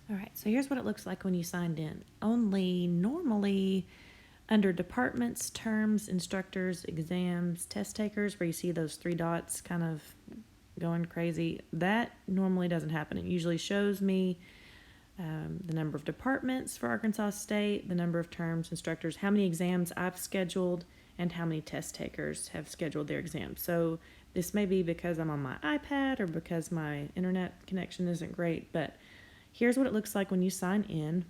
All right, so here's what it looks like when you signed in. Only normally under departments, terms, instructors, exams, test takers, where you see those three dots kind of going crazy, that normally doesn't happen. It usually shows me the number of departments for Arkansas State, the number of terms, instructors, how many exams I've scheduled, and how many test takers have scheduled their exams. So this may be because I'm on my iPad or because my internet connection isn't great, but here's what it looks like when you sign in.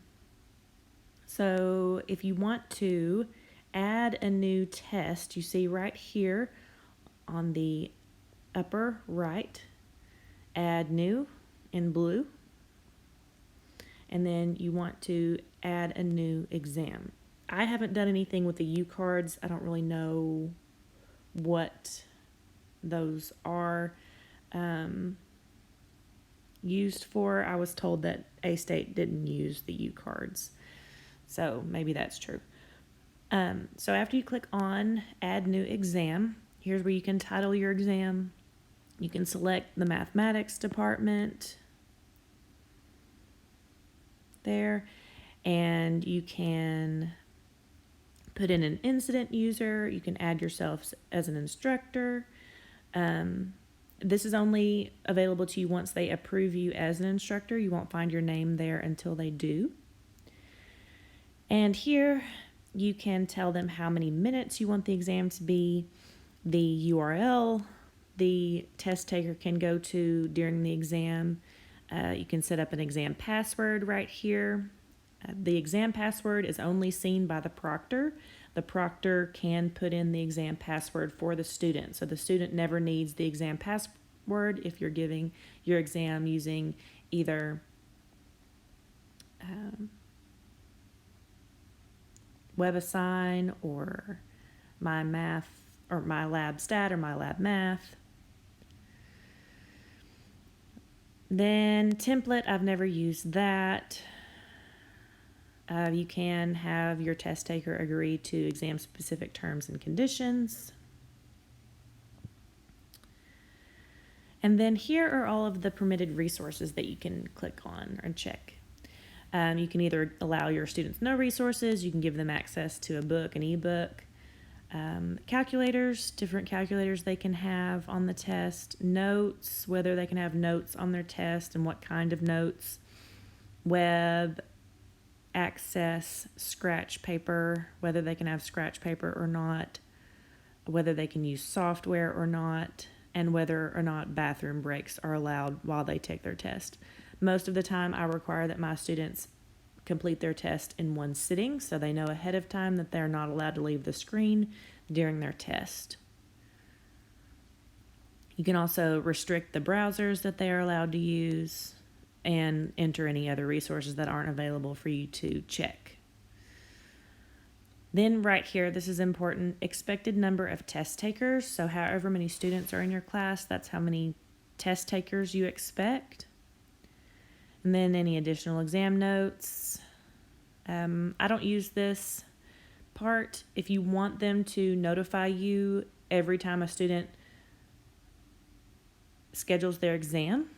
So if you want to add a new test, you see right here on the upper right, add new in blue. And then you want to add a new exam. I haven't done anything with the U cards. I don't really know what those are used for. I was told that A-State didn't use the U cards, so maybe that's true. So after you click on Add New Exam, here's where you can title your exam. You can select the mathematics department there, and you can put in an incident user. You can add yourself as an instructor. This is only available to you once they approve you as an instructor. You won't find your name there until they do. And here you can tell them how many minutes you want the exam to be, the URL the test taker can go to during the exam. You can set up an exam password right here. The exam password is only seen by the proctor. The proctor can put in the exam password for the student. So the student never needs the exam password if you're giving your exam using either WebAssign or My Math or My Lab Stat or My Lab Math. Then template, I've never used that. You can have your test taker agree to exam specific terms and conditions. And then here are all of the permitted resources that you can click on and check. You can either allow your students no resources, you can give them access to a book, an ebook, calculators, different calculators they can have on the test, notes, whether they can have notes on their test and what kind of notes, web, access, scratch paper, whether they can have scratch paper or not, whether they can use software or not, and whether or not bathroom breaks are allowed while they take their test. Most of the time, I require that my students complete their test in one sitting, so they know ahead of time that they're not allowed to leave the screen during their test. You can also restrict the browsers that they are allowed to use and enter any other resources that aren't available for you to check. Then right here, this is important, expected number of test takers. So however many students are in your class, that's how many test takers you expect. And then any additional exam notes. I don't use this part. If you want them to notify you every time a student schedules their exam,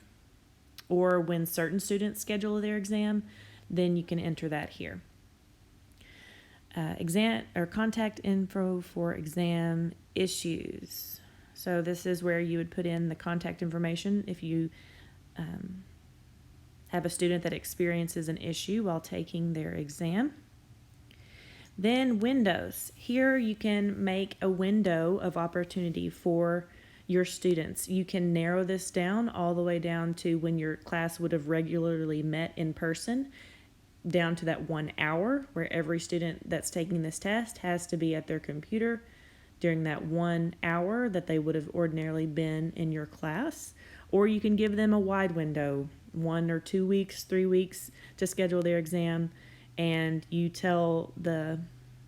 or when certain students schedule their exam, then you can enter that here. Exam or contact info for exam issues. So this is where you would put in the contact information if you have a student that experiences an issue while taking their exam. Then windows. Here you can make a window of opportunity for your students. You can narrow this down all the way down to when your class would have regularly met in person, down to that 1 hour where every student that's taking this test has to be at their computer during that 1 hour that they would have ordinarily been in your class. Or you can give them a wide window, 1 or 2 weeks, 3 weeks to schedule their exam, and you tell the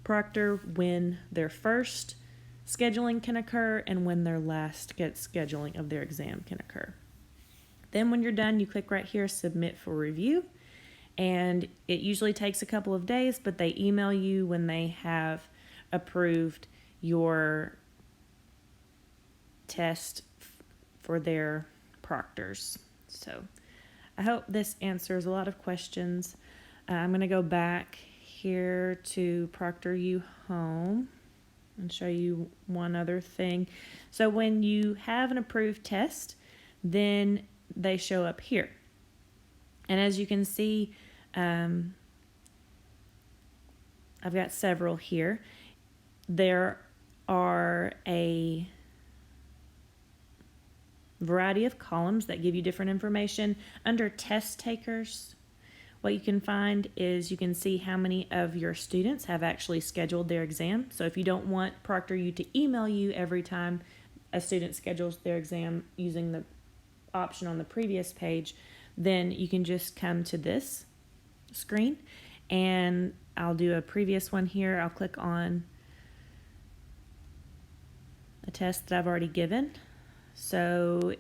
proctor when their first scheduling can occur and when their last scheduling of their exam can occur. Then when you're done, you click right here, submit for review, and it usually takes a couple of days, but they email you when they have approved your test for their proctors. So I hope this answers a lot of questions. I'm going to go back here to Proctor U Home and show you one other thing. So when you have an approved test, then they show up here. And as you can see, I've got several here. There are a variety of columns that give you different information. Under test takers, what you can find is you can see how many of your students have actually scheduled their exam. So if you don't want ProctorU to email you every time a student schedules their exam using the option on the previous page, then you can just come to this screen, and I'll do a previous one here. I'll click on a test that I've already given. So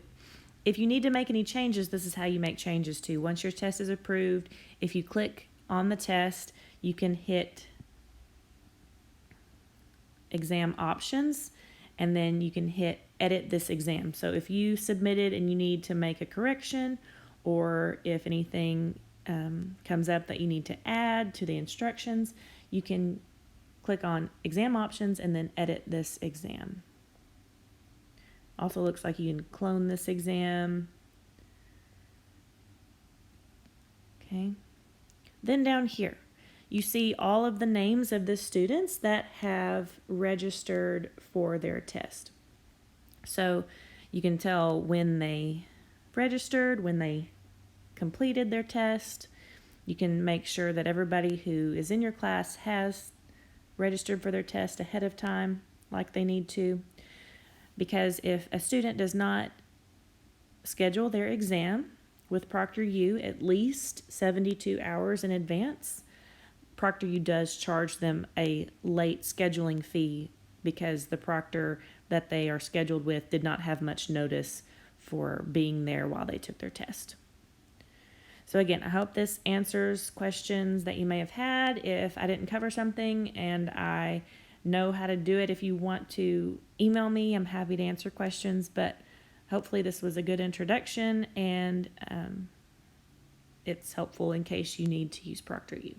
if you need to make any changes, this is how you make changes too. Once your test is approved, if you click on the test, you can hit exam options, and then you can hit edit this exam. So if you submitted and you need to make a correction, or if anything comes up that you need to add to the instructions, you can click on exam options and then edit this exam. Also looks like you can clone this exam. Okay. Then down here, you see all of the names of the students that have registered for their test. So you can tell when they registered, when they completed their test. You can make sure that everybody who is in your class has registered for their test ahead of time, like they need to. Because if a student does not schedule their exam with ProctorU at least 72 hours in advance, ProctorU does charge them a late scheduling fee because the proctor that they are scheduled with did not have much notice for being there while they took their test. So again, I hope this answers questions that you may have had. If I didn't cover something and I know how to do it, if you want to email me, I'm happy to answer questions, but hopefully this was a good introduction, and it's helpful in case you need to use ProctorU.